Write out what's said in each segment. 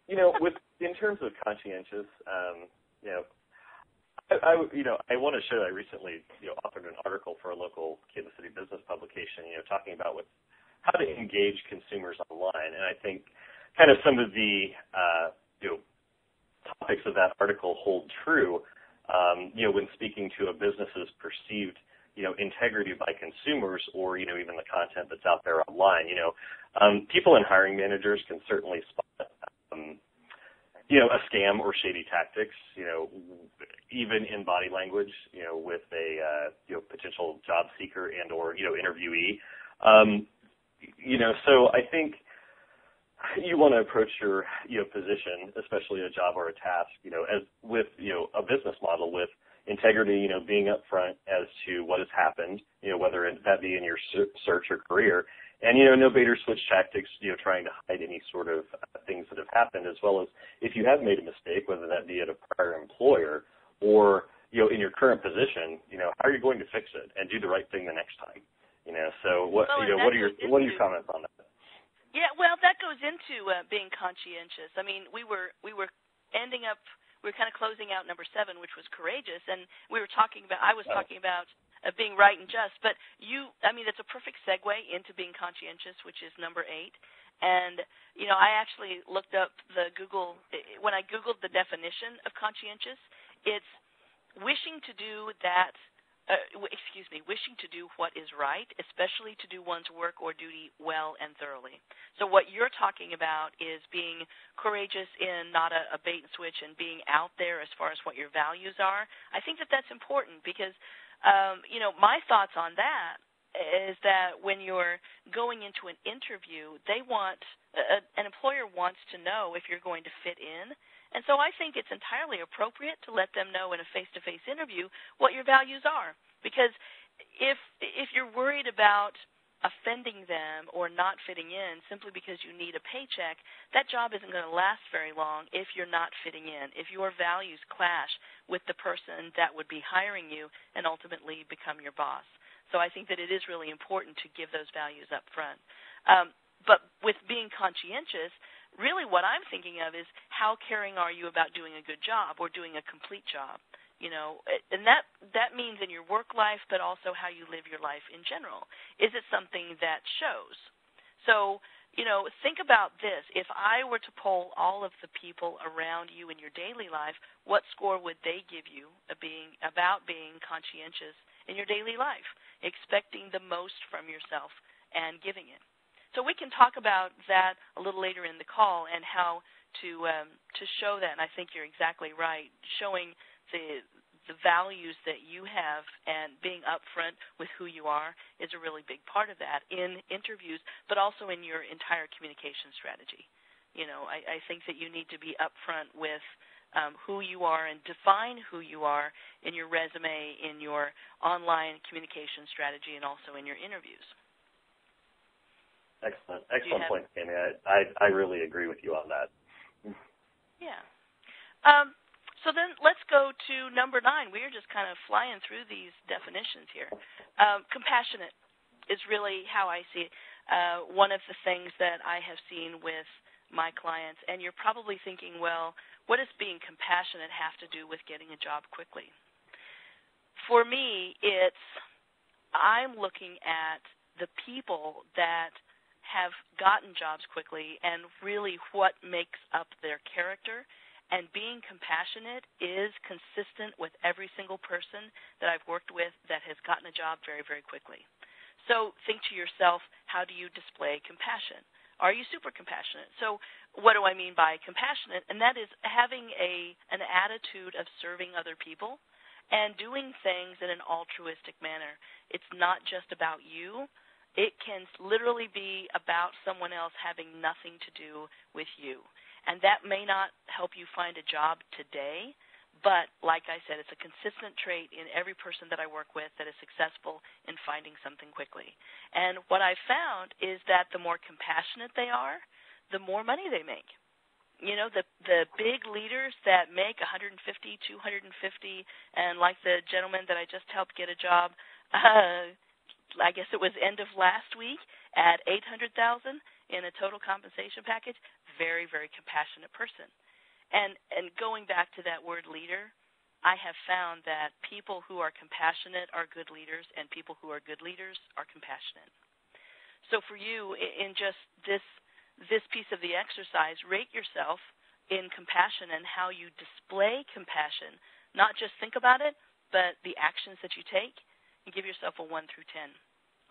In terms of conscientious, you know, I want to share that I recently, authored an article for a local Kansas City business publication, talking about how to engage consumers online. And I think kind of some of the, topics of that article hold true, when speaking to a business's perceived, integrity by consumers or, even the content that's out there online. People and hiring managers can certainly spot, a scam or shady tactics, even in body language, with a, potential job seeker and or, interviewee. So I think you want to approach your, position, especially a job or a task, as with, a business model with integrity, being upfront as to what has happened, whether that be in your search or career, and, no bait or switch tactics, trying to hide any sort of things that have happened, as well as if you have made a mistake, whether that be at a prior employer or, in your current position, how are you going to fix it and do the right thing the next time? So what are your comments on that? Yeah, well, that goes into being conscientious. I mean, we were kind of closing out number 7, which was courageous, and I was talking about being right and just. But that's a perfect segue into being conscientious, which is number 8. And I actually looked up when I Googled the definition of conscientious, it's wishing to do what is right, especially to do one's work or duty well and thoroughly. So what you're talking about is being courageous in not a bait and switch and being out there as far as what your values are. I think that's important because, my thoughts on that is that when you're going into an interview, an employer wants to know if you're going to fit in. And so I think it's entirely appropriate to let them know in a face-to-face interview what your values are. Because if you're worried about offending them or not fitting in simply because you need a paycheck, that job isn't going to last very long if you're not fitting in, if your values clash with the person that would be hiring you and ultimately become your boss. So I think that it is really important to give those values up front. But with being conscientious, really what I'm thinking of is how caring are you about doing a good job or doing a complete job? And that means in your work life, but also how you live your life in general. Is it something that shows? So, think about this. If I were to poll all of the people around you in your daily life, what score would they give you about being conscientious in your daily life, expecting the most from yourself and giving it? So we can talk about that a little later in the call and how to show that. And I think you're exactly right. Showing the values that you have and being upfront with who you are is a really big part of that in interviews, but also in your entire communication strategy. I think that you need to be upfront with who you are and define who you are in your resume, in your online communication strategy, and also in your interviews. Excellent point, Tammy. I really agree with you on that. Yeah. So then let's go to number 9. We are just kind of flying through these definitions here. Compassionate is really how I see it. One of the things that I have seen with my clients, and you're probably thinking, well, what does being compassionate have to do with getting a job quickly? For me, I'm looking at the people that have gotten jobs quickly and really what makes up their character. And being compassionate is consistent with every single person that I've worked with that has gotten a job very, very quickly. So think to yourself, how do you display compassion? Are you super compassionate? So what do I mean by compassionate? And that is having an attitude of serving other people and doing things in an altruistic manner. It's not just about you. It can literally be about someone else having nothing to do with you. And that may not help you find a job today, but like I said, it's a consistent trait in every person that I work with that is successful in finding something quickly. And what I've found is that the more compassionate they are, the more money they make. The big leaders that make $150, $250, and like the gentleman that I just helped get a job, I guess it was end of last week at $800,000. in a total compensation package, very, very compassionate person. And going back to that word leader, I have found that people who are compassionate are good leaders, and people who are good leaders are compassionate. So for you, in just this piece of the exercise, rate yourself in compassion and how you display compassion. Not just think about it, but the actions that you take, and give yourself a 1 through 10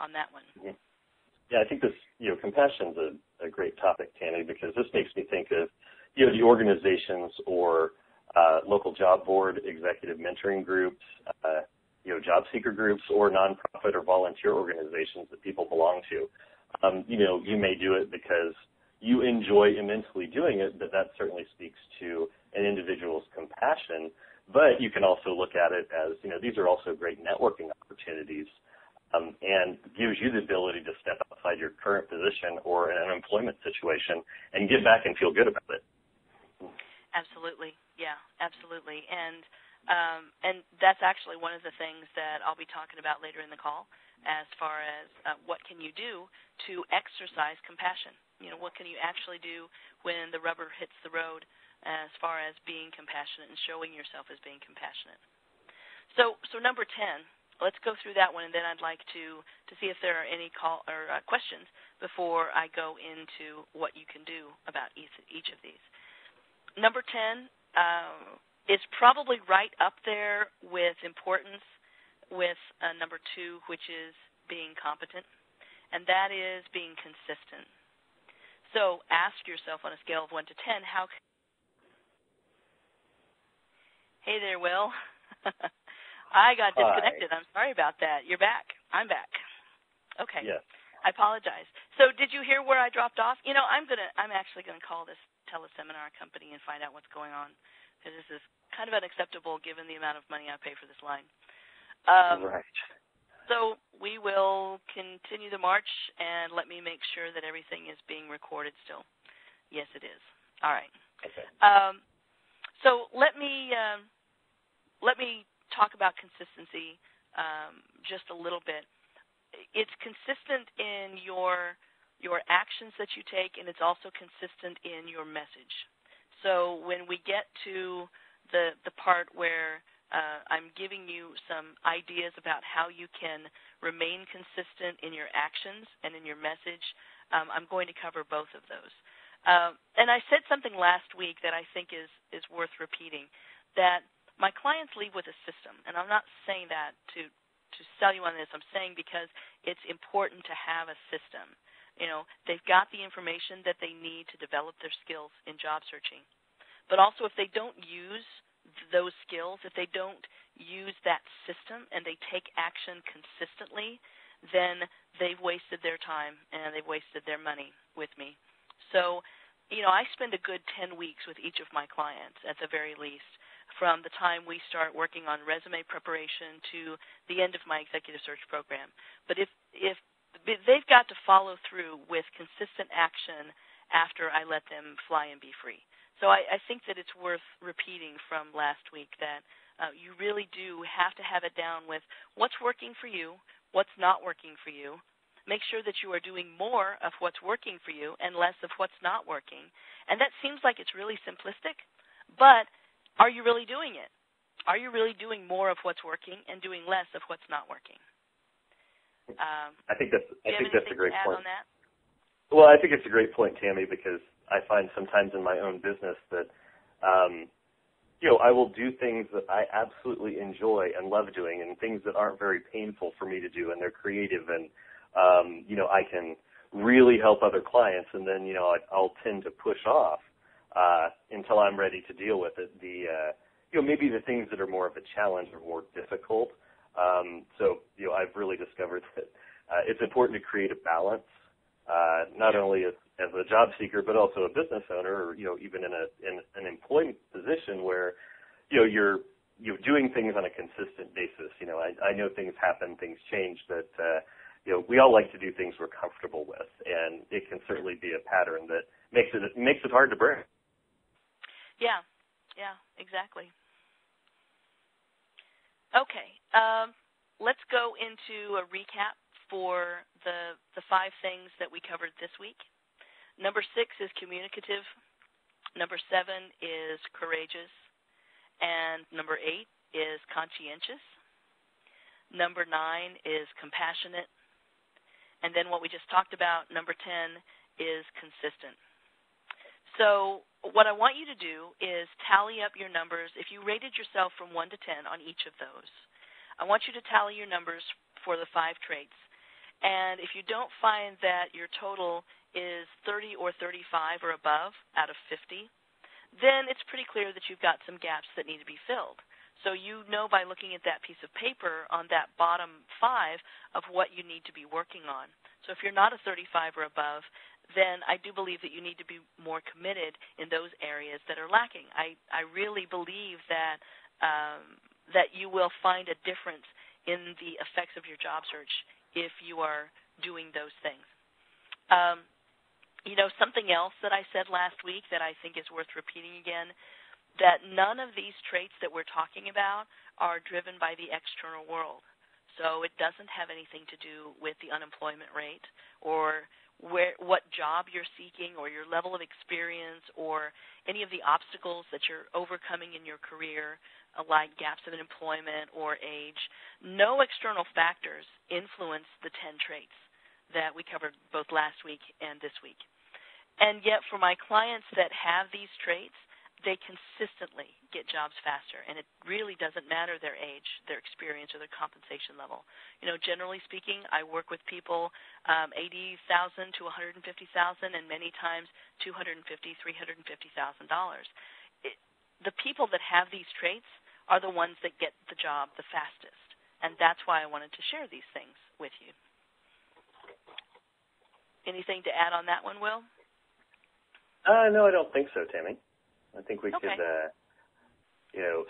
on that one. Mm-hmm. Yeah, I think this, compassion's a great topic, Tammy, because this makes me think of, the organizations or local job board, executive mentoring groups, job seeker groups, or nonprofit or volunteer organizations that people belong to. You may do it because you enjoy immensely doing it, but that certainly speaks to an individual's compassion. But you can also look at it as, these are also great networking opportunities, and gives you the ability to step outside your current position or in an employment situation and get back and feel good about it. Absolutely. Yeah, absolutely. And that's actually one of the things that I'll be talking about later in the call, as far as what can you do to exercise compassion. What can you actually do when the rubber hits the road as far as being compassionate and showing yourself as being compassionate. So number 10, let's go through that one, and then I'd like to see if there are any questions before I go into what you can do about each of these. Number 10 is probably right up there with importance with number 2, which is being competent, and that is being consistent. So ask yourself on a scale of 1 to 10, how. Hey there, Will. I got disconnected. Hi. I'm sorry about that. You're back. I'm back. Okay. Yes. I apologize. So did you hear where I dropped off? I'm actually going to call this teleseminar company and find out what's going on, because this is kind of unacceptable given the amount of money I pay for this line. Right. So we will continue the march, and let me make sure that everything is being recorded still. Yes, it is. All right. Okay. So let me talk about consistency just a little bit. It's consistent in your actions that you take, and it's also consistent in your message. So when we get to the part where I'm giving you some ideas about how you can remain consistent in your actions and in your message, I'm going to cover both of those. And I said something last week that I think is worth repeating, that my clients leave with a system. And I'm not saying that to sell you on this. I'm saying because it's important to have a system. They've got the information that they need to develop their skills in job searching. But also if they don't use those skills, if they don't use that system and they take action consistently, then they've wasted their time and they've wasted their money with me. So, I spend a good 10 weeks with each of my clients at the very least, from the time we start working on resume preparation to the end of my executive search program. But if they've got to follow through with consistent action after I let them fly and be free. So I think that it's worth repeating from last week that you really do have to have it down with what's working for you, what's not working for you. Make sure that you are doing more of what's working for you and less of what's not working. And that seems like it's really simplistic, but are you really doing it? Are you really doing more of what's working and doing less of what's not working? I think that's a great point. On that? Well, I think it's a great point, Tammy, because I find sometimes in my own business that, I will do things that I absolutely enjoy and love doing, and things that aren't very painful for me to do, and they're creative, and I can really help other clients, and then I'll tend to push off until I'm ready to deal with it. Maybe the things that are more of a challenge or more difficult. So I've really discovered that it's important to create a balance, not only as a job seeker, but also a business owner, or even in an employment position where you're doing things on a consistent basis. I know things happen, things change, but we all like to do things we're comfortable with, and it can certainly be a pattern that makes it hard to break. Yeah, exactly. Okay, let's go into a recap for the 5 things that we covered this week. Number 6 is communicative. Number 7 is courageous. And number 8 is conscientious. Number 9 is compassionate. And then what we just talked about, number 10, is consistent. So what I want you to do is tally up your numbers. If you rated yourself from 1 to 10 on each of those, I want you to tally your numbers for the 5 traits. And if you don't find that your total is 30 or 35 or above out of 50, then it's pretty clear that you've got some gaps that need to be filled. So you know by looking at that piece of paper on that bottom 5 of what you need to be working on. So if you're not a 35 or above, then I do believe that you need to be more committed in those areas that are lacking. I really believe that that you will find a difference in the effects of your job search if you are doing those things. Something else that I said last week that I think is worth repeating again, that none of these traits that we're talking about are driven by the external world. So it doesn't have anything to do with the unemployment rate or what job you're seeking or your level of experience or any of the obstacles that you're overcoming in your career, like gaps of employment or age. No external factors influence the 10 traits that we covered both last week and this week. And yet for my clients that have these traits, they consistently get jobs faster, and it really doesn't matter their age, their experience, or their compensation level. Generally speaking, I work with people $80,000 to $150,000, and many times $250,000, $350,000. The people that have these traits are the ones that get the job the fastest, and that's why I wanted to share these things with you. Anything to add on that one, Will? No, I don't think so, Tammy. I think we could,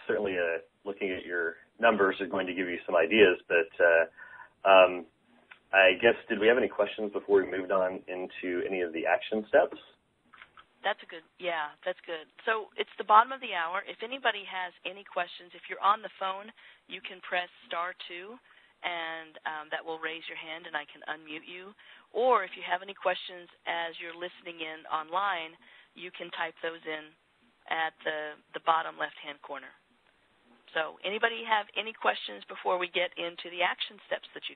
certainly looking at your numbers are going to give you some ideas, but I guess, did we have any questions before we moved on into any of the action steps? That's good. So it's the bottom of the hour. If anybody has any questions, if you're on the phone, you can press *2, and that will raise your hand, and I can unmute you. Or if you have any questions as you're listening in online, you can type those in at the bottom left-hand corner. So anybody have any questions before we get into the action steps that you